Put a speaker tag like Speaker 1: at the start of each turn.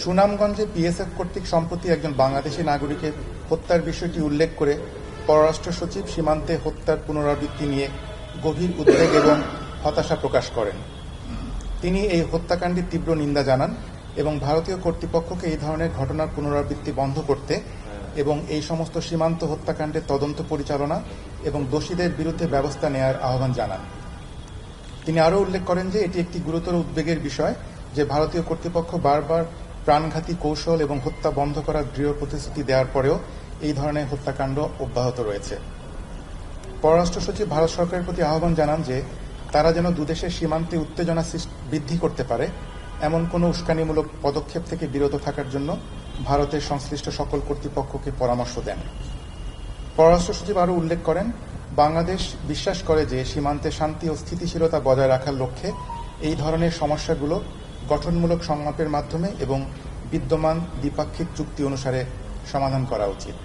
Speaker 1: সুনামগঞ্জে পিএসএফ কর্তৃক সম্প্রতি একজন বাংলাদেশী নাগরিকের হত্যার বিষয়টি উল্লেখ করে পররাষ্ট্র সচিব সীমান্তে হত্যার পুনরাবৃত্তি নিয়ে গভীর উদ্বেগ এবং হতাশা প্রকাশ করেন। তিনি এই হত্যাকাণ্ডের তীব্র নিন্দা জানান এবং ভারতীয় কর্তৃপক্ষকে এই ধরনের ঘটনার পুনরাবৃত্তি বন্ধ করতে এবং এই সমস্ত সীমান্ত হত্যাকাণ্ডের তদন্ত পরিচালনা এবং দোষীদের বিরুদ্ধে ব্যবস্থা নেওয়ার আহ্বান জানান। তিনি আরও উল্লেখ করেন যে এটি একটি গুরুতর উদ্বেগের বিষয় যে ভারতীয় কর্তৃপক্ষ বারবার প্রাণঘাতী কৌশল এবং হত্যা বন্ধ করার দৃঢ় প্রতিশ্রুতি দেওয়ার পরেও এই ধরনের হত্যাকাণ্ড অব্যাহত রয়েছে। পররাষ্ট্র সচিব ভারত সরকারের প্রতি আহ্বান জানান যে তারা যেন দুদেশের সীমান্তে উত্তেজনা বৃদ্ধি করতে পারে এমন কোনো উস্কানিমূলক পদক্ষেপ থেকে বিরত থাকার জন্য ভারতের সংশ্লিষ্ট সকল কর্তৃপক্ষকে পরামর্শ দেন। পররাষ্ট্র সচিব আরও উল্লেখ করেন, বাংলাদেশ বিশ্বাস করে যে সীমান্তে শান্তি ও স্থিতিশীলতা বজায় রাখার লক্ষ্যে এই ধরনের সমস্যাগুলো গঠনমূলক সংলাপের মাধ্যমে এবং বিদ্যমান দ্বিপাক্ষিক চুক্তি অনুসারে সমাধান করা উচিত।